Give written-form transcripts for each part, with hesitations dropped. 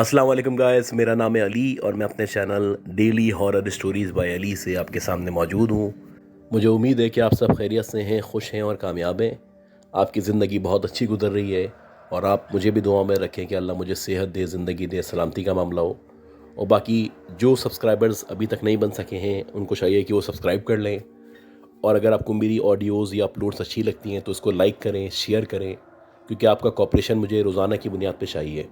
अस्सलाम वालेकुम गाइस, मेरा नाम है अली और मैं अपने channel daily horror stories by Ali से आपके सामने मौजूद हूँ। मुझे उम्मीद है कि आप सब खैरियत से हैं, खुश हैं और कामयाब हैं। आपकी ज़िंदगी बहुत अच्छी गुजर रही है और आप मुझे भी दुआ में रखें कि अल्लाह मुझे सेहत दे, ज़िंदगी दे, सलामती का मामला हो। और बाकी जो सब्सक्राइबर्स अभी तक नहीं बन सके हैं उनको चाहिए कि वो सब्सक्राइब कर लें। और अगर आपको मेरी ऑडियोज़ या अपलोड्स अच्छी लगती हैं तो उसको लाइक करें, शेयर करें, क्योंकि आपका कोऑपरेशन मुझे रोज़ाना की बुनियाद पे चाहिए।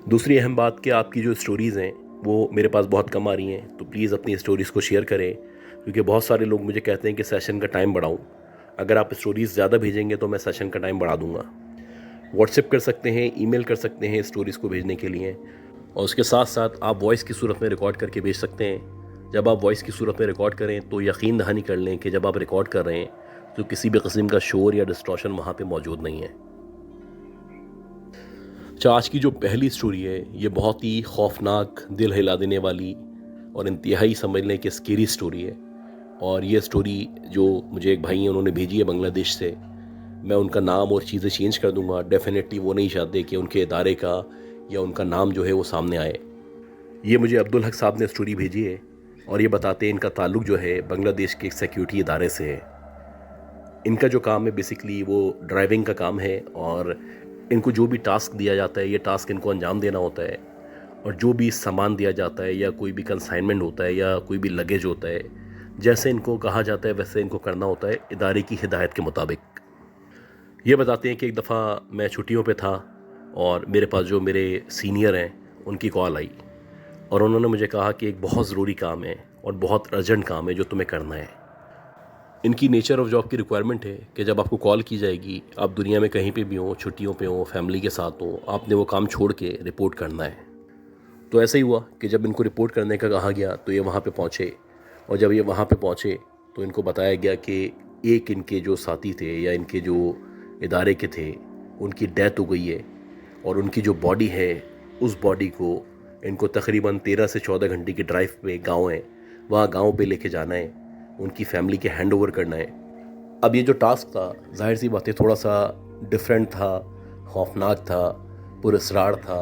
दूसरी अहम बात कि आपकी जो स्टोरीज़ हैं वो मेरे पास बहुत कम आ रही हैं, तो प्लीज़ अपनी स्टोरीज़ को शेयर करें, क्योंकि बहुत सारे लोग मुझे कहते हैं कि सेशन का टाइम बढ़ाऊं। अगर आप स्टोरीज़ ज़्यादा भेजेंगे तो मैं सेशन का टाइम बढ़ा दूंगा। व्हाट्सएप कर सकते हैं, ईमेल कर सकते हैं स्टोरीज़ को भेजने के लिए, और उसके साथ साथ आप वॉइस की सूरत में रिकॉर्ड करके भेज सकते हैं। जब आप वॉइस की सूरत में रिकॉर्ड करें तो यकीन दहानी कर लें कि जब आप रिकॉर्ड कर रहे हैं तो किसी भी किस्म का शोर या डिस्टॉर्शन वहाँ पर मौजूद नहीं है। अच्छा, आज की जो पहली स्टोरी है ये बहुत ही खौफनाक, दिल हिला देने वाली और इंतहाई समझ लें कि स्केरी स्टोरी है। और ये स्टोरी जो मुझे एक भाई हैं उन्होंने भेजी है बांग्लादेश से। मैं उनका नाम और चीज़ें चेंज कर दूंगा। डेफिनेटली वो नहीं चाहते कि उनके इदारे का या उनका नाम जो है वो सामने आए। ये मुझे अब्दुल हक साहब ने स्टोरी भेजी है और ये बताते हैं इनका ताल्लुक़ जो है बांग्लादेश के एक सिक्योरिटी इदारे से है। इनका जो काम है बेसिकली वो ड्राइविंग का काम है, और इनको जो भी टास्क दिया जाता है ये टास्क इनको अंजाम देना होता है। और जो भी सामान दिया जाता है या कोई भी कंसाइनमेंट होता है या कोई भी लगेज होता है, जैसे इनको कहा जाता है वैसे इनको करना होता है इदारे की हिदायत के मुताबिक। ये बताते हैं कि एक दफ़ा मैं छुट्टियों पे था और मेरे पास जो मेरे सीनियर हैं उनकी कॉल आई और उन्होंने मुझे कहा कि एक बहुत ज़रूरी काम है और बहुत अर्जेंट काम है जो तुम्हें करना है। इनकी नेचर ऑफ जॉब की रिक्वायरमेंट है कि जब आपको कॉल की जाएगी, आप दुनिया में कहीं पे भी हो, छुट्टियों पे हो, फैमिली के साथ हो, आपने वो काम छोड़ के रिपोर्ट करना है। तो ऐसा ही हुआ कि जब इनको रिपोर्ट करने का कहा गया तो ये वहाँ पे पहुँचे, और जब ये वहाँ पे पहुँचे तो इनको बताया गया कि एक इनके जो साथी थे या इनके जो इदारे के थे उनकी डेथ हो गई है, और उनकी जो बॉडी है उस बॉडी को इनको तकरीबन 13 से 14 घंटे की ड्राइव पे गाँव है, वहाँ गाँव पे लेके जाना है, उनकी फैमिली के हैंड ओवर करना है। अब ये जो टास्क था, जाहिर सी बात है थोड़ा सा डिफरेंट था, खौफनाक था, पुरस्रार था,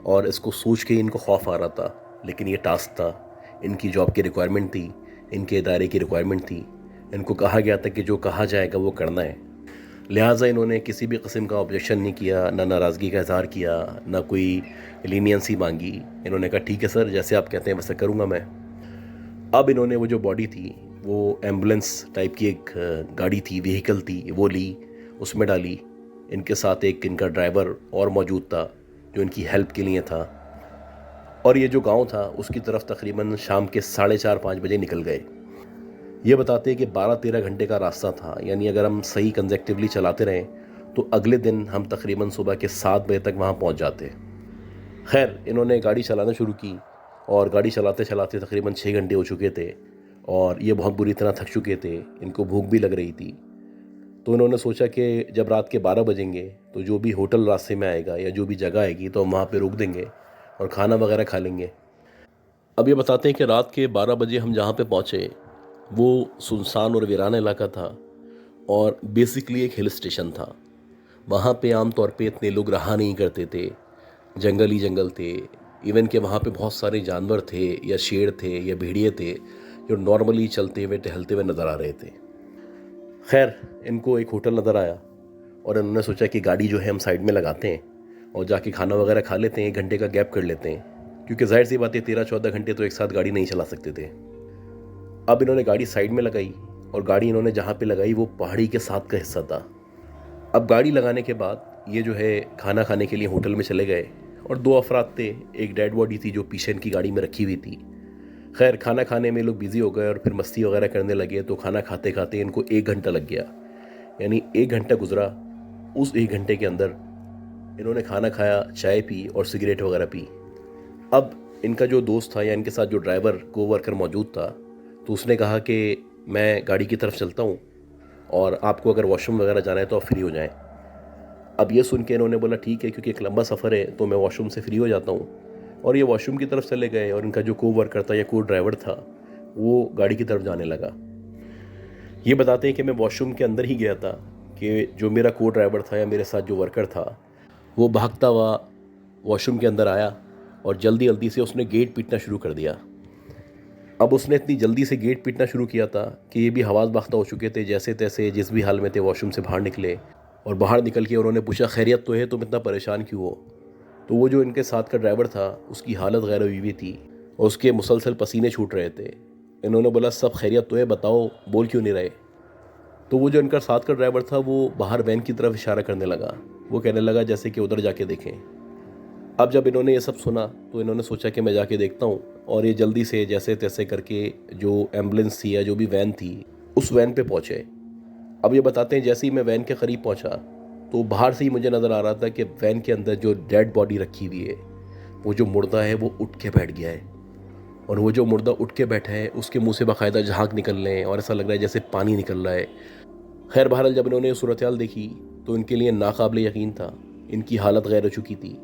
और इसको सोच के इनको खौफ आ रहा था। लेकिन ये टास्क था, इनकी जॉब की रिक्वायरमेंट थी, इनके इदारे की रिक्वायरमेंट थी। इनको कहा गया था कि जो कहा जाएगा वो करना है। लिहाजा इन्होंने किसी भी किस्म का ऑब्जेक्शन नहीं किया, ना नाराज़गी का इज़हार किया, ना कोई लीनियंसी मांगी। इन्होंने कहा ठीक है सर, जैसे आप कहते हैं वैसे करूँगा मैं। अब इन्होंने वो जो बॉडी थी, वो एम्बुलेंस टाइप की एक गाड़ी थी, व्हीकल थी, वो ली, उसमें डाली। इनके साथ एक इनका ड्राइवर और मौजूद था जो इनकी हेल्प के लिए था, और ये जो गांव था उसकी तरफ तकरीबन शाम के 4:30-5 बजे निकल गए। ये बताते हैं कि 12-13 घंटे का रास्ता था, यानी अगर हम सही कंसेक्टिवली चलाते रहें तो अगले दिन हम तकरीबन सुबह के 7 बजे तक वहाँ पहुँच जाते। खैर, इन्होंने गाड़ी चलाना शुरू की और गाड़ी चलाते चलाते तकरीबन 6 घंटे हो चुके थे और ये बहुत बुरी तरह थक चुके थे। इनको भूख भी लग रही थी। तो इन्होंने सोचा कि जब रात के 12 बजेंगे तो जो भी होटल रास्ते में आएगा या जो भी जगह आएगी तो हम वहाँ पे रोक देंगे और खाना वगैरह खा लेंगे। अब ये बताते हैं कि रात के 12 बजे हम जहाँ पे पहुँचे वो सुनसान और वीरान इलाका था, और बेसिकली एक हिल स्टेशन था। वहाँ पे आम तौर पे इतने लोग रहा नहीं करते थे, जंगल ही जंगल थे। इवन के वहाँ पे बहुत सारे जानवर थे, या शेर थे या भेड़िए थे, जो नॉर्मली चलते हुए टहलते हुए नज़र आ रहे थे। खैर, इनको एक होटल नज़र आया और इन्होंने सोचा कि गाड़ी जो है हम साइड में लगाते हैं और जाके खाना वगैरह खा लेते हैं, 1 घंटे का गैप कर लेते हैं, क्योंकि जाहिर सी बात है 13-14 घंटे तो एक साथ गाड़ी नहीं चला सकते थे। अब इन्होंने गाड़ी साइड में लगाई, और गाड़ी इन्होंने जहाँ पे लगाई वो पहाड़ी के साथ का हिस्सा था। अब गाड़ी लगाने के बाद ये जो है खाना खाने के लिए होटल में चले गए, और 2 अफराद थे, एक डेड बॉडी थी जो पीछे इनकी गाड़ी में रखी हुई थी। खैर, खाना खाने में लोग बिज़ी हो गए और फिर मस्ती वगैरह करने लगे, तो खाना खाते खाते इनको 1 घंटा लग गया। यानी 1 घंटा गुजरा। उस 1 घंटे के अंदर इन्होंने खाना खाया, चाय पी और सिगरेट वगैरह पी। अब इनका जो दोस्त था या इनके साथ जो ड्राइवर को वर्कर मौजूद था, तो उसने कहा कि मैं गाड़ी की तरफ चलता हूँ और आपको अगर वॉशरूम वगैरह जाना है तो आप फ्री हो जाएं। अब ये सुन के इन्होंने बोला ठीक है, क्योंकि एक लंबा सफ़र है तो मैं वॉशरूम से फ्री हो जाता हूँ। और ये वॉशरूम की तरफ चले गए, और इनका जो को वर्कर था या को ड्राइवर था वो गाड़ी की तरफ जाने लगा। ये बताते हैं कि मैं वॉशरूम के अंदर ही गया था कि जो मेरा को ड्राइवर था या मेरे साथ जो वर्कर था वो भागता हुआ वॉशरूम के अंदर आया और जल्दी जल्दी से उसने गेट पीटना शुरू कर दिया। अब उसने इतनी जल्दी से गेट पीटना शुरू किया था कि ये भी हवास बाख्ता हो चुके थे। जैसे तैसे जिस भी हाल में थे वॉशरूम से बाहर निकले और बाहर निकल के उन्होंने पूछा, खैरियत तो है, तुम इतना परेशान क्यों हो? तो वो जो इनके साथ का ड्राइवर था उसकी हालत गैर अवीबी थी और उसके मुसलसल पसीने छूट रहे थे। इन्होंने बोला, सब खैरियत तो है, बताओ बोल क्यों नहीं रहे? तो वो जो इनका साथ का ड्राइवर था वो बाहर वैन की तरफ इशारा करने लगा। वो कहने लगा जैसे कि उधर जाके देखें। अब जब इन्होंने ये सब सुना तो इन्होंने सोचा कि मैं जाके देखता हूँ, और ये जल्दी से जैसे तैसे करके जो एम्बुलेंस थी या जो भी वैन थी उस वैन पे पहुँचे। अब ये बताते हैं, जैसे ही मैं वैन के करीब पहुँचा तो बाहर से ही मुझे नज़र आ रहा था कि वैन के अंदर जो डेड बॉडी रखी हुई है, वो जो मुर्दा है वो उठ के बैठ गया है। और वो जो मुर्दा उठ के बैठा है उसके मुंह से बाकायदा झाग निकल रहे हैं और ऐसा लग रहा है जैसे पानी निकल रहा है। खैर बहरहाल जब इन्होंने सूरत हाल देखी तो इनके लिए नाकाबिल यकीन था। इनकी हालत गैर हो चुकी थी।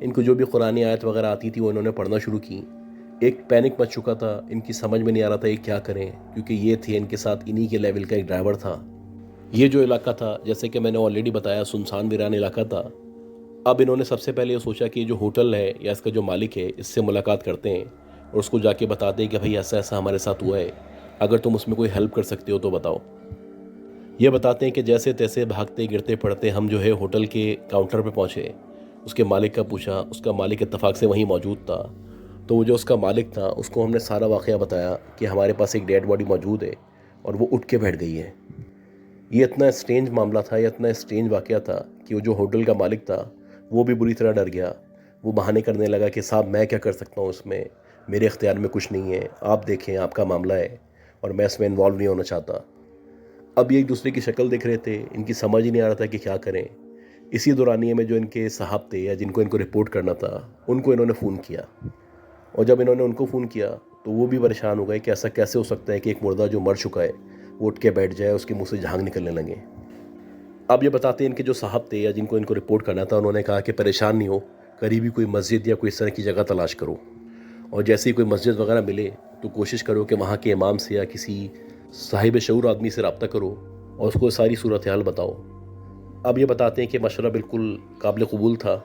इनको जो भी कुरानी आयत वगैरह आती थी वो इन्होंने पढ़ना शुरू की। एक पैनिक मच चुका था, इनकी समझ में नहीं आ रहा था ये क्या करें, क्योंकि ये थे इनके साथ इन्हीं के लेवल का एक ड्राइवर था। ये जो इलाका था, जैसे कि मैंने ऑलरेडी बताया, सुनसान वीरान इलाका था। अब इन्होंने सबसे पहले ये सोचा कि जो होटल है या इसका जो मालिक है इससे मुलाकात करते हैं और उसको जाके बताते हैं कि भाई ऐसा ऐसा हमारे साथ हुआ है, अगर तुम उसमें कोई हेल्प कर सकते हो तो बताओ। ये बताते हैं कि जैसे तैसे भागते गिरते पड़ते हम जो है होटल के काउंटर पे पहुँचे। उसके मालिक का पूछा, उसका मालिक इत्तफाक से वहीं मौजूद था। तो वो जो उसका मालिक था उसको हमने सारा वाक़या बताया कि हमारे पास एक डेड बॉडी मौजूद है और वो उठ के बैठ गई है। ये इतना स्ट्रेंज मामला था, ये इतना स्ट्रेंज वाक़या था कि वो जो होटल का मालिक था वो भी बुरी तरह डर गया। वो बहाने करने लगा कि साहब मैं क्या कर सकता हूँ इसमें, मेरे इख्तियार में कुछ नहीं है, आप देखें, आपका मामला है और मैं इसमें इन्वॉल्व नहीं होना चाहता। अब ये एक दूसरे की शक्ल देख रहे थे, इनकी समझ ही नहीं आ रहा था कि क्या करें। इसी दौरानिए में जो इनके साहब थे या जिनको इनको रिपोर्ट करना था उनको इन्होंने फ़ोन किया। और जब इन्होंने उनको फ़ोन किया तो वो भी परेशान हो गए कि ऐसा कैसे हो सकता है कि एक मुर्दा जो मर चुका है वो उठ के बैठ जाए, उसके मुंह से झाग निकलने लगे। अब ये बताते हैं, इनके जो साहब थे या जिनको इनको रिपोर्ट करना था उन्होंने कहा कि परेशान नहीं हो, करीबी कोई मस्जिद या कोई इस तरह की जगह तलाश करो, और जैसे ही कोई मस्जिद वगैरह मिले तो कोशिश करो कि वहाँ के इमाम से या किसी साहिब शऊर आदमी से रब्ता करो और उसको सारी सूरत हाल बताओ। अब ये बताते हैं कि मशवरा बिल्कुल काबिल कबूल था।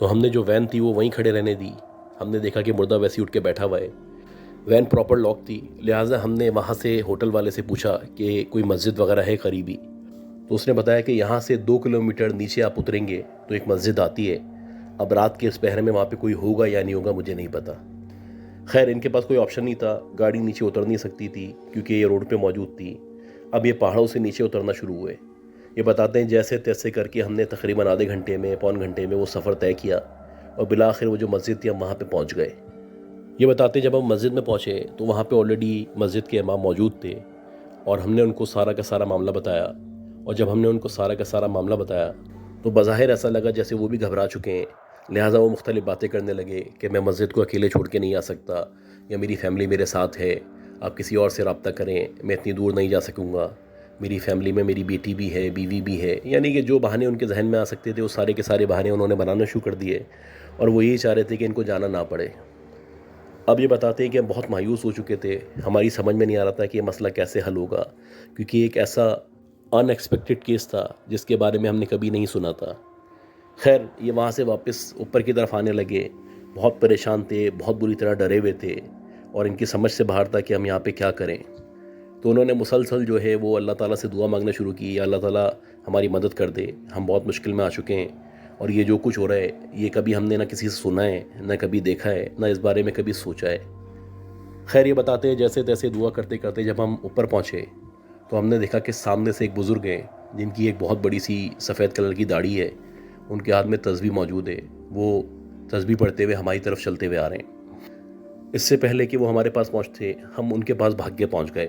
तो हमने जो वैन थी वो वहीं खड़े रहने दी। हमने देखा कि मुर्दा वैसे ही उठ के बैठा हुआ है। वैन प्रॉपर लॉक थी, लिहाजा हमने वहाँ से होटल वाले से पूछा कि कोई मस्जिद वगैरह है करीबी। तो उसने बताया कि यहाँ से 2 किलोमीटर नीचे आप उतरेंगे तो एक मस्जिद आती है। अब रात के इस पहर में वहाँ पे कोई होगा या नहीं होगा मुझे नहीं पता। खैर इनके पास कोई ऑप्शन नहीं था, गाड़ी नीचे उतर नहीं सकती थी क्योंकि ये रोड पे मौजूद थी। अब ये पहाड़ों से नीचे उतरना शुरू हुए। ये बताते हैं जैसे तैसे करके हमने तकरीबन आधे घंटे में, पौन घंटे में वो सफ़र तय किया और बिला आखिर वो जो मस्जिद थी हम वहाँ पे पहुँच गए। ये बताते हैं जब हम मस्जिद में पहुँचे तो वहाँ पे ऑलरेडी मस्जिद के इमाम मौजूद थे और हमने उनको सारा का सारा मामला बताया। और जब हमने उनको सारा का सारा मामला बताया तो बज़ाहिर ऐसा लगा जैसे वो भी घबरा चुके हैं। लिहाजा वो मुख्तलिफ़ बातें करने लगे कि मैं मस्जिद को अकेले छोड़ के नहीं आ सकता, या मेरी फ़ैमिली मेरे साथ है, आप किसी और से रब्ता करें, मैं इतनी दूर नहीं जा सकूँगा, मेरी फ़ैमिली में मेरी बेटी भी है, बीवी भी है। यानी कि जो बहाने उनके जहन में आ सकते थे वो सारे के सारे बहाने उन्होंने बनाना शुरू कर दिए और वो यही चाह रहे थे कि इनको जाना ना पड़े। अब ये बताते हैं कि हम बहुत मायूस हो चुके थे, हमारी समझ में नहीं आ रहा था कि ये मसला कैसे हल होगा, क्योंकि एक ऐसा अनएक्सपेक्टेड केस था जिसके बारे में हमने कभी नहीं सुना था। खैर ये वहाँ से वापस ऊपर की तरफ आने लगे। बहुत परेशान थे, बहुत बुरी तरह डरे हुए थे और इनकी समझ से बाहर था कि हम यहाँ पे क्या करें। तो उन्होंने मुसलसल जो है वो अल्लाह ताला से दुआ मांगना शुरू की, या अल्लाह ताला हमारी मदद कर दे, हम बहुत मुश्किल में आ चुके हैं और ये जो कुछ हो रहा है ये कभी हमने ना किसी से सुना है, ना कभी देखा है, ना इस बारे में कभी सोचा है। खैर ये बताते हैं जैसे तैसे दुआ करते करते जब हम ऊपर पहुँचे तो हमने देखा कि सामने से एक बुज़ुर्ग हैं जिनकी एक बहुत बड़ी सी सफ़ेद कलर की दाढ़ी है, उनके हाथ में तस्बीह मौजूद है। वो तस्बीह पढ़ते हुए हमारी तरफ चलते हुए आ रहे हैं। इससे पहले कि वो हमारे पास पहुँचते हम उनके पास भाग के पहुँच गए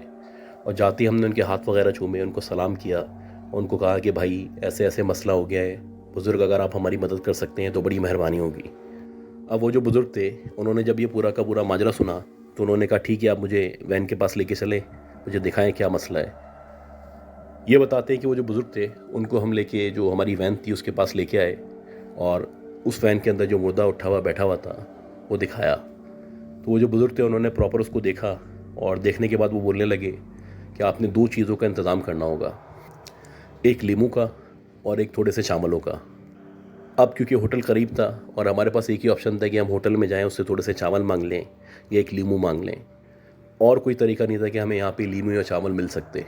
और जाते ही हमने उनके हाथ वगैरह छूमे, उनको सलाम किया और उनको कहा कि भाई ऐसे ऐसे मसला हो गया है, बुज़ुर्ग अगर आप हमारी मदद कर सकते हैं तो बड़ी मेहरबानी होगी। अब वो जो बुज़ुर्ग थे उन्होंने जब ये पूरा का पूरा माजरा सुना तो उन्होंने कहा ठीक है, आप मुझे वैन के पास लेके चले, मुझे दिखाएं क्या मसला है। ये बताते हैं कि वो जो बुज़ुर्ग थे उनको हम लेके जो हमारी वैन थी उसके पास लेके आए और उस वैन के अंदर जो मुर्दा उठा हुआ बैठा हुआ था वो दिखाया। तो वो जो बुज़ुर्ग थे उन्होंने प्रॉपर उसको देखा और देखने के बाद वो बोलने लगे कि आपने 2 चीज़ों का इंतज़ाम करना होगा, एक लीमू का और एक थोड़े से चावलों का। اب کیونکہ ہوٹل قریب تھا اور ہمارے پاس ایک ہی آپشن تھا کہ ہم ہوٹل میں جائیں، اس سے تھوڑے سے چاول مانگ لیں یا ایک لیمو مانگ لیں، اور کوئی طریقہ نہیں تھا کہ ہمیں یہاں پہ لیمو یا چاول مل سکتے۔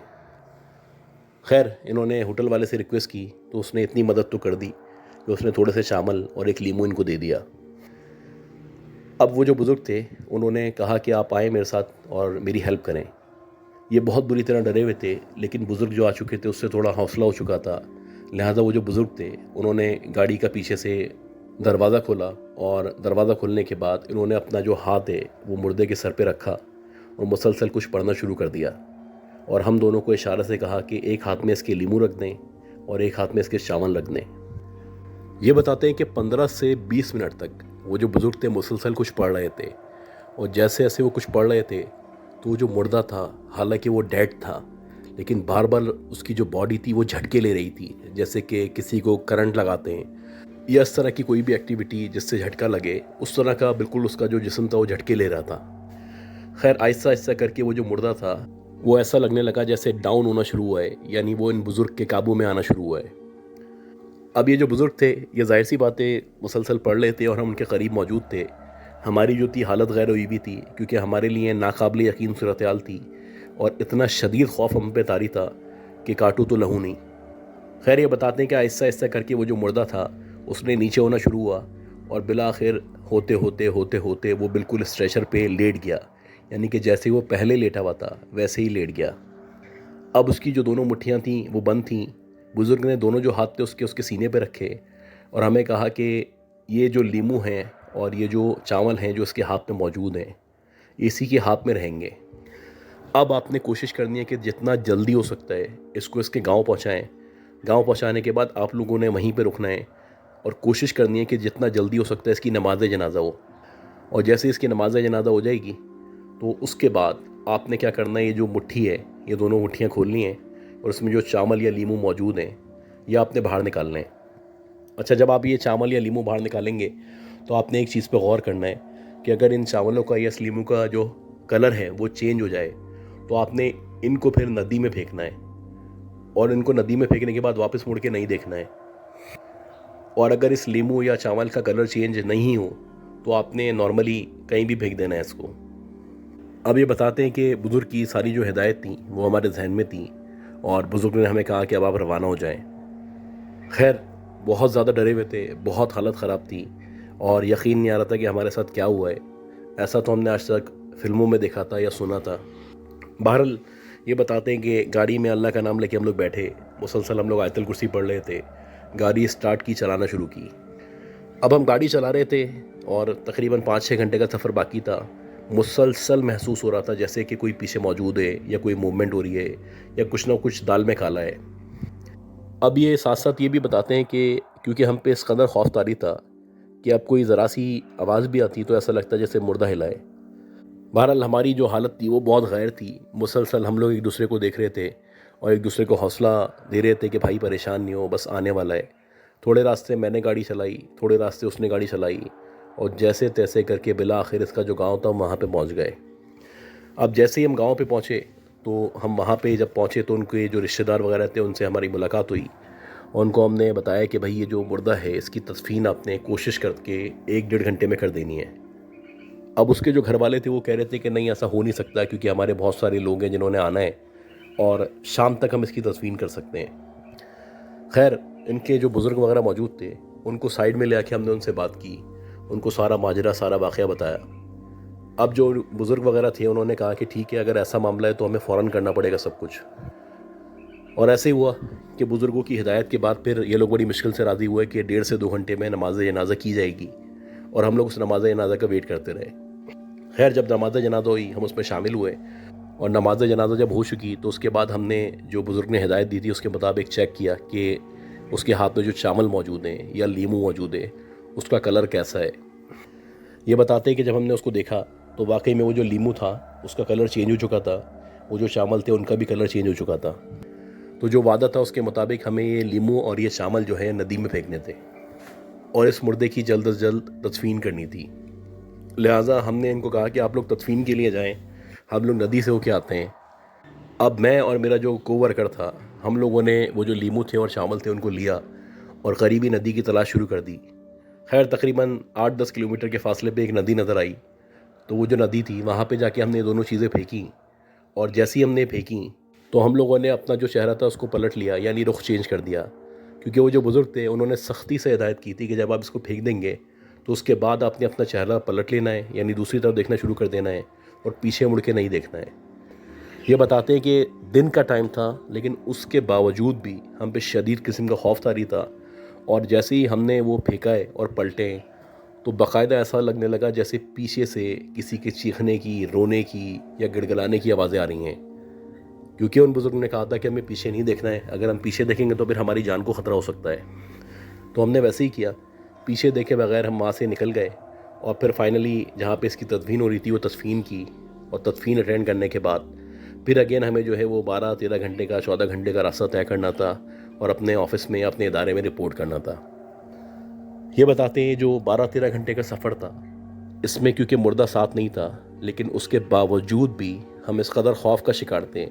خیر انہوں نے ہوٹل والے سے ریکویسٹ کی تو اس نے اتنی مدد تو کر دی کہ اس نے تھوڑے سے چاول اور ایک لیمو ان کو دے دیا۔ اب وہ جو بزرگ تھے انہوں نے کہا کہ آپ آئیں میرے ساتھ اور میری ہیلپ کریں۔ یہ بہت بری طرح ڈرے ہوئے تھے، لیکن بزرگ جو آ چکے تھے اس سے تھوڑا حوصلہ ہو چکا تھا، لہٰذا وہ جو بزرگ تھے انہوں نے گاڑی کا پیچھے سے دروازہ کھولا، اور دروازہ کھولنے کے بعد انہوں نے اپنا جو ہاتھ ہے وہ مردے کے سر پہ رکھا اور مسلسل کچھ پڑھنا شروع کر دیا، اور ہم دونوں کو اشارہ سے کہا کہ ایک ہاتھ میں اس کے لیمو رکھ دیں اور ایک ہاتھ میں اس کے چاول رکھ دیں۔ یہ بتاتے ہیں کہ 15 سے 20 منٹ تک وہ جو بزرگ تھے مسلسل کچھ پڑھ رہے تھے، اور جیسے جیسے وہ کچھ پڑھ رہے تھے تو وہ جو مردہ تھا، حالانکہ وہ ڈیڈ تھا، لیکن بار بار اس کی جو باڈی تھی وہ جھٹکے لے رہی تھی، جیسے کہ کسی کو کرنٹ لگاتے ہیں یا اس طرح کی کوئی بھی ایکٹیویٹی جس سے جھٹکا لگے، اس طرح کا بالکل اس کا جو جسم تھا وہ جھٹکے لے رہا تھا۔ خیر آہستہ آہستہ کر کے وہ جو مردہ تھا وہ ایسا لگنے لگا جیسے ڈاؤن ہونا شروع ہوا ہے، یعنی وہ ان بزرگ کے قابو میں آنا شروع ہوا ہے۔ اب یہ جو بزرگ تھے یہ ظاہر سی باتیں مسلسل پڑھ رہے تھے اور ہم ان کے قریب موجود تھے۔ ہماری جو تھی حالت غیر ہوئی بھی تھی، کیونکہ ہمارے لیے ناقابل یقین صورتحال تھی اور اتنا شدید خوف ہم پہ طاری تھا کہ کاٹو تو لہو نہیں۔ خیر یہ بتاتے ہیں کہ آہستہ آہستہ کر کے وہ جو مردہ تھا اس نے نیچے ہونا شروع ہوا، اور بالآخر ہوتے ہوتے ہوتے ہوتے وہ بالکل اسٹریچر پہ لیٹ گیا، یعنی کہ جیسے وہ پہلے لیٹا ہوا تھا ویسے ہی لیٹ گیا۔ اب اس کی جو دونوں مٹھیاں تھیں وہ بند تھیں۔ بزرگ نے دونوں جو ہاتھ تھے اس کے سینے پہ رکھے اور ہمیں کہا کہ یہ جو لیمو ہیں اور یہ جو چاول ہیں جو اس کے ہاتھ میں موجود ہیں اسی کے ہاتھ میں رہیں گے۔ اب آپ نے کوشش کرنی ہے کہ جتنا جلدی ہو سکتا ہے اس کو اس کے گاؤں پہنچائیں۔ گاؤں پہنچانے کے بعد آپ لوگوں نے وہیں پہ رکنا ہے اور کوشش کرنی ہے کہ جتنا جلدی ہو سکتا ہے اس کی نماز جنازہ ہو، اور جیسے اس کی نماز جنازہ ہو جائے گی تو اس کے بعد آپ نے کیا کرنا ہے، یہ جو مٹھی ہے یہ دونوں مٹھیاں کھولنی ہیں اور اس میں جو چاول یا لیمو موجود ہیں یہ آپ نے باہر نکالنے ہیں۔ اچھا جب آپ یہ چاول یا لیمو باہر نکالیں گے تو آپ نے ایک چیز پہ غور کرنا ہے کہ اگر ان چاولوں کا یا اس لیمو کا جو کلر ہے وہ چینج ہو جائے تو آپ نے ان کو پھر ندی میں پھینکنا ہے، اور ان کو ندی میں پھینکنے کے بعد واپس مڑ کے نہیں دیکھنا ہے۔ اور اگر اس لیمو یا چاول کا کلر چینج نہیں ہو تو آپ نے نارملی کہیں بھی پھینک دینا ہے اس کو۔ اب یہ بتاتے ہیں کہ بزرگ کی ساری جو ہدایت تھیں وہ ہمارے ذہن میں تھیں، اور بزرگ نے ہمیں کہا کہ اب آپ روانہ ہو جائیں۔ خیر بہت زیادہ ڈرے ہوئے تھے، بہت حالت خراب تھی، اور یقین نہیں آ رہا تھا کہ ہمارے ساتھ کیا ہوا ہے۔ ایسا تو ہم نے آج تک فلموں میں دیکھا تھا یا سنا تھا۔ بہرحال یہ بتاتے ہیں کہ گاڑی میں اللہ کا نام لے کے ہم لوگ بیٹھے، مسلسل ہم لوگ آیت الکرسی پڑھ رہے تھے، گاڑی اسٹارٹ کی، چلانا شروع کی۔ اب ہم گاڑی چلا رہے تھے اور تقریباً 5-6 گھنٹے کا سفر باقی تھا۔ مسلسل محسوس ہو رہا تھا جیسے کہ کوئی پیچھے موجود ہے یا کوئی موومنٹ ہو رہی ہے یا کچھ نہ کچھ دال میں کالا ہے۔ اب یہ ساتھ ساتھ یہ بھی بتاتے ہیں کہ کیونکہ ہم پہ اس قدر خوف طاری تھا کہ اب کوئی ذرا سی آواز بھی آتی تو ایسا لگتا جیسے مردہ ہلائے۔ بہرحال ہماری جو حالت تھی وہ بہت غیر تھی، مسلسل ہم لوگ ایک دوسرے کو دیکھ رہے تھے اور ایک دوسرے کو حوصلہ دے رہے تھے کہ بھائی پریشان نہیں ہو، بس آنے والا ہے۔ تھوڑے راستے میں نے گاڑی چلائی، تھوڑے راستے اس نے گاڑی چلائی، اور جیسے تیسے کر کے بالآخر اس کا جو گاؤں تھا وہاں پہ پہنچ گئے۔ اب جیسے ہی ہم گاؤں پہ پہنچے تو ہم وہاں پہ جب پہنچے تو ان کے جو رشتہ دار وغیرہ تھے ان سے ہماری ملاقات ہوئی، اور ان کو ہم نے بتایا کہ بھائی یہ جو مردہ ہے اس کی تدفین آپ نے کوشش کر کے 1-1.5 گھنٹے میں کر دینی ہے۔ اب اس کے جو گھر والے تھے وہ کہہ رہے تھے کہ نہیں ایسا ہو نہیں سکتا، کیونکہ ہمارے بہت سارے لوگ ہیں جنہوں نے آنا ہے اور شام تک ہم اس کی تدفین کر سکتے ہیں۔ خیر ان کے جو بزرگ وغیرہ موجود تھے ان کو سائیڈ میں لے آ کے ہم نے ان سے بات کی، ان کو سارا ماجرا سارا واقعہ بتایا۔ اب جو بزرگ وغیرہ تھے انہوں نے کہا کہ ٹھیک ہے اگر ایسا معاملہ ہے تو ہمیں فوراً کرنا پڑے گا سب کچھ۔ اور ایسے ہی ہوا کہ بزرگوں کی ہدایت کے بعد پھر یہ لوگ بڑی مشکل سے راضی ہوئے کہ 1.5 سے 2 گھنٹے میں نماز جنازہ کی جائے گی، اور ہم لوگ اس نماز جنازہ کا ویٹ کرتے رہے۔ خیر جب نماز جنازہ ہوئی ہم اس میں شامل ہوئے، اور نماز جنازہ جب ہو چکی تو اس کے بعد ہم نے جو بزرگ نے ہدایت دی تھی اس کے مطابق چیک کیا کہ اس کے ہاتھ میں جو چاول موجود ہیں یا لیمو موجود ہے اس کا کلر کیسا ہے۔ یہ بتاتے ہیں کہ جب ہم نے اس کو دیکھا تو واقعی میں وہ جو لیمو تھا اس کا کلر چینج ہو چکا تھا، وہ جو چاول تھے ان کا بھی کلر چینج ہو چکا تھا۔ تو جو وعدہ تھا اس کے مطابق ہمیں یہ لیمو اور یہ چاول جو ہے ندی میں پھینکنے تھے اور اس مردے کی جلد از جلد تدفین کرنی تھی۔ لہٰذا ہم نے ان کو کہا کہ آپ لوگ تدفین کے لیے جائیں، ہم لوگ ندی سے ہو کے آتے ہیں۔ اب میں اور میرا جو کو ورکر تھا ہم لوگوں نے وہ جو لیمو تھے اور چاول تھے ان کو لیا اور قریبی ندی کی تلاش شروع کر دی۔ خیر تقریباً 8-10 کلومیٹر کے فاصلے پہ ایک ندی نظر آئی، تو وہ جو ندی تھی وہاں پہ جا کے ہم نے دونوں چیزیں پھینکیں، اور جیسی ہم نے پھینکیں تو ہم لوگوں نے اپنا جو چہرہ تھا اس کو پلٹ لیا، یعنی رخ چینج کر دیا، کیونکہ وہ جو بزرگ تھے انہوں نے سختی سے ہدایت کی تھی کہ جب آپ اس کو پھینک دیں گے تو اس کے بعد آپ نے اپنا چہرہ پلٹ لینا ہے، یعنی دوسری طرف دیکھنا شروع کر دینا ہے اور پیچھے مڑ کے نہیں دیکھنا ہے۔ یہ بتاتے ہیں کہ دن کا ٹائم تھا، لیکن اس کے باوجود بھی ہم پہ شدید قسم کا خوف طاری تھا، اور جیسے ہی ہم نے وہ پھینکائے اور پلٹے تو باقاعدہ ایسا لگنے لگا جیسے پیچھے سے کسی کے چیخنے کی، رونے کی یا گڑگڑانے کی آوازیں آ رہی ہیں، کیونکہ ان بزرگوں نے کہا تھا کہ ہمیں پیچھے نہیں دیکھنا ہے، اگر ہم پیچھے دیکھیں گے تو پھر ہماری جان کو خطرہ ہو سکتا ہے۔ تو ہم نے ویسے ہی کیا، پیچھے دیکھے بغیر ہم وہاں سے نکل گئے، اور پھر فائنلی جہاں پہ اس کی تدفین ہو رہی تھی وہ تدفین کی، اور تدفین اٹینڈ کرنے کے بعد پھر اگین ہمیں جو ہے وہ 12-13 گھنٹے کا 14 گھنٹے کا راستہ طے کرنا تھا اور اپنے آفس میں اپنے ادارے میں رپورٹ کرنا تھا۔ یہ بتاتے ہیں جو 12-13 گھنٹے کا سفر تھا، اس میں کیونکہ مردہ ساتھ نہیں تھا، لیکن اس کے باوجود بھی ہم اس قدر خوف کا شکار تھے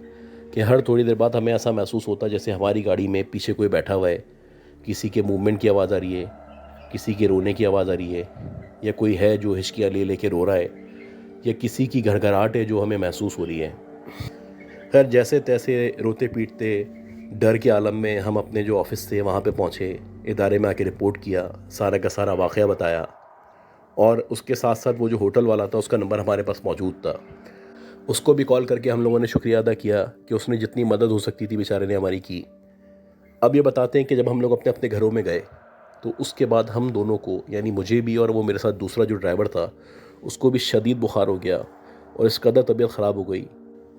کہ ہر تھوڑی دیر بعد ہمیں ایسا محسوس ہوتا جیسے ہماری گاڑی میں پیچھے کوئی بیٹھا ہوا ہے، کسی کے موومنٹ کی آواز آ رہی ہے، کسی کے رونے کی آواز آ رہی ہے، یا کوئی ہے جو ہچکیاں لے لے کے رو رہا ہے، یا کسی کی گھڑگھڑاہٹ ہے جو ہمیں محسوس ہو رہی ہے۔ خیر جیسے تیسے روتے پیٹتے ڈر کے عالم میں ہم اپنے جو آفس تھے وہاں پہ پہنچے، ادارے میں آ کے رپورٹ کیا، سارا کا سارا واقعہ بتایا، اور اس کے ساتھ ساتھ وہ جو ہوٹل والا تھا اس کا نمبر ہمارے پاس موجود تھا، اس کو بھی کال کر کے ہم لوگوں نے شکریہ ادا کیا کہ اس نے جتنی مدد ہو سکتی تھی بیچارے نے ہماری کی۔ اب یہ بتاتے ہیں کہ جب ہم لوگ اپنے اپنے گھروں میں گئے تو اس کے بعد ہم دونوں کو، یعنی مجھے بھی اور وہ میرے ساتھ دوسرا جو ڈرائیور تھا، اس کو بھی شدید بخار ہو گیا اور اس قدر طبیعت خراب ہو گئی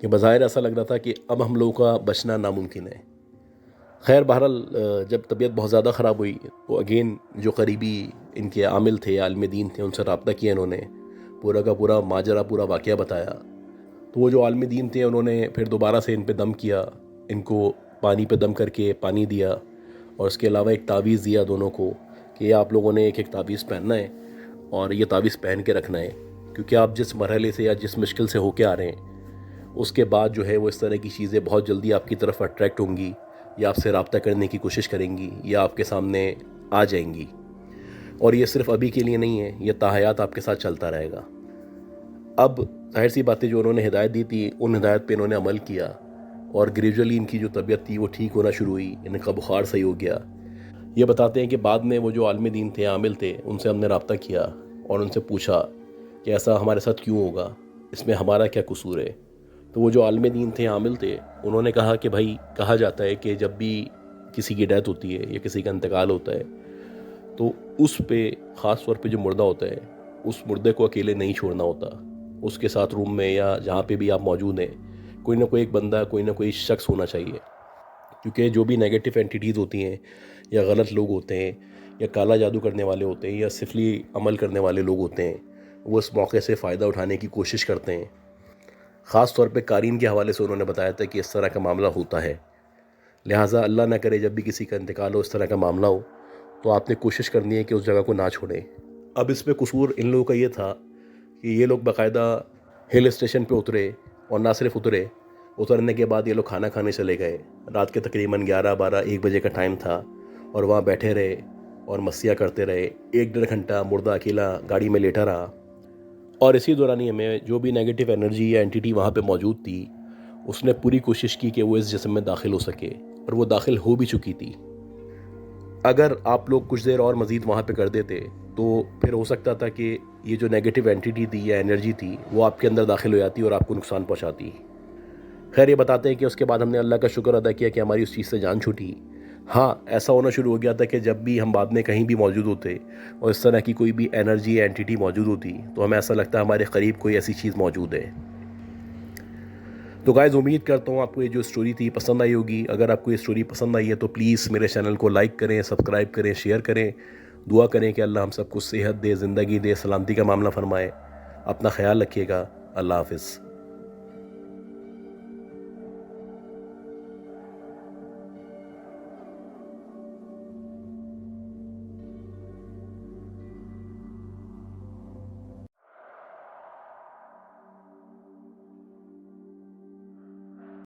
کہ بظاہر ایسا لگ رہا تھا کہ اب ہم لوگوں کا بچنا ناممکن ہے۔ خیر بہرحال جب طبیعت بہت زیادہ خراب ہوئی تو اگین جو قریبی ان کے عامل تھے، عالم دین تھے، ان سے رابطہ کیا انہوں نے، پورا کا پورا ماجرا، پورا واقعہ بتایا۔ تو وہ جو عالم دین تھے انہوں نے پھر دوبارہ سے ان پہ دم کیا، ان کو پانی پہ دم کر کے پانی دیا، اور اس کے علاوہ ایک تعویذ دیا دونوں کو کہ یہ آپ لوگوں نے ایک ایک تعویذ پہننا ہے اور یہ تعویذ پہن کے رکھنا ہے، کیونکہ آپ جس مرحلے سے یا جس مشکل سے ہو کے آ رہے ہیں اس کے بعد جو ہے وہ اس طرح کی چیزیں بہت جلدی آپ کی طرف اٹریکٹ ہوں گی، یا آپ سے رابطہ کرنے کی کوشش کریں گی، یا آپ کے سامنے آ جائیں گی، اور یہ صرف ابھی کے لیے نہیں ہے، یہ تا حیات آپ کے ساتھ چلتا رہے گا۔ اب ظاہر سی باتیں جو انہوں نے ہدایت دی تھی ان ہدایت پہ انہوں نے عمل کیا، اور گریجولی ان کی جو طبیعت تھی وہ ٹھیک ہونا شروع ہوئی، ان کا بخار صحیح ہو گیا۔ یہ بتاتے ہیں کہ بعد میں وہ جو عالم دین تھے، عامل تھے، ان سے ہم نے رابطہ کیا اور ان سے پوچھا کہ ایسا ہمارے ساتھ کیوں ہوگا، اس میں ہمارا کیا قصور ہے؟ تو وہ جو عالم دین تھے، عامل تھے، انہوں نے کہا کہ بھائی کہا جاتا ہے کہ جب بھی کسی کی ڈیتھ ہوتی ہے یا کسی کا انتقال ہوتا ہے تو اس پہ خاص طور پہ جو مردہ ہوتا ہے اس مردے کو اکیلے نہیں چھوڑنا ہوتا، اس کے ساتھ روم میں یا جہاں پہ بھی آپ موجود ہیں کوئی نہ کوئی ایک بندہ، کوئی نہ کوئی شخص ہونا چاہیے، کیونکہ جو بھی نیگیٹو اینٹیٹیز ہوتی ہیں یا غلط لوگ ہوتے ہیں یا کالا جادو کرنے والے ہوتے ہیں یا سفلی عمل کرنے والے لوگ ہوتے ہیں، وہ اس موقع سے فائدہ اٹھانے کی کوشش کرتے ہیں۔ خاص طور پہ قارین کے حوالے سے انہوں نے بتایا تھا کہ اس طرح کا معاملہ ہوتا ہے، لہٰذا اللہ نہ کرے جب بھی کسی کا انتقال ہو، اس طرح کا معاملہ ہو، تو آپ نے کوشش کرنی ہے کہ اس جگہ کو نہ چھوڑیں۔ اب اس میں قصور ان لوگوں کا یہ تھا کہ یہ لوگ باقاعدہ ہل اسٹیشن پہ اترے، اور نہ صرف اترنے کے بعد یہ لوگ کھانا کھانے چلے گئے، رات کے تقریباً 11-12-1 بجے کا ٹائم تھا، اور وہاں بیٹھے رہے اور مسیاں کرتے رہے، 1-1.5 گھنٹہ مردہ اکیلا گاڑی میں لیٹا رہا، اور اسی دورانیے میں جو بھی نیگیٹو انرجی یا اینٹیٹی وہاں پہ موجود تھی اس نے پوری کوشش کی کہ وہ اس جسم میں داخل ہو سکے، اور وہ داخل ہو بھی چکی تھی۔ اگر آپ لوگ کچھ دیر اور مزید وہاں پہ کر دیتے تو پھر ہو سکتا تھا کہ یہ جو نیگیٹو اینٹیٹی تھی یا انرجی تھی وہ آپ کے اندر داخل ہو جاتی اور آپ کو نقصان پہنچاتی۔ خیر یہ بتاتے ہیں کہ اس کے بعد ہم نے اللہ کا شکر ادا کیا کہ ہماری اس چیز سے جان چھوٹی۔ ہاں ایسا ہونا شروع ہو گیا تھا کہ جب بھی ہم بعد میں کہیں بھی موجود ہوتے اور اس طرح کی کوئی بھی انرجی یا اینٹیٹی موجود ہوتی تو ہمیں ایسا لگتا ہے ہمارے قریب کوئی ایسی چیز موجود ہے۔ تو گائز امید کرتا ہوں آپ کو یہ جو سٹوری تھی پسند آئی ہوگی۔ اگر آپ کو یہ سٹوری پسند آئی ہے تو پلیز میرے چینل کو لائک کریں، سبسکرائب کریں، شیئر کریں، دعا کریں کہ اللہ ہم سب کو صحت دے، زندگی دے، سلامتی کا معاملہ فرمائے۔ اپنا خیال رکھیے گا۔ اللہ حافظ۔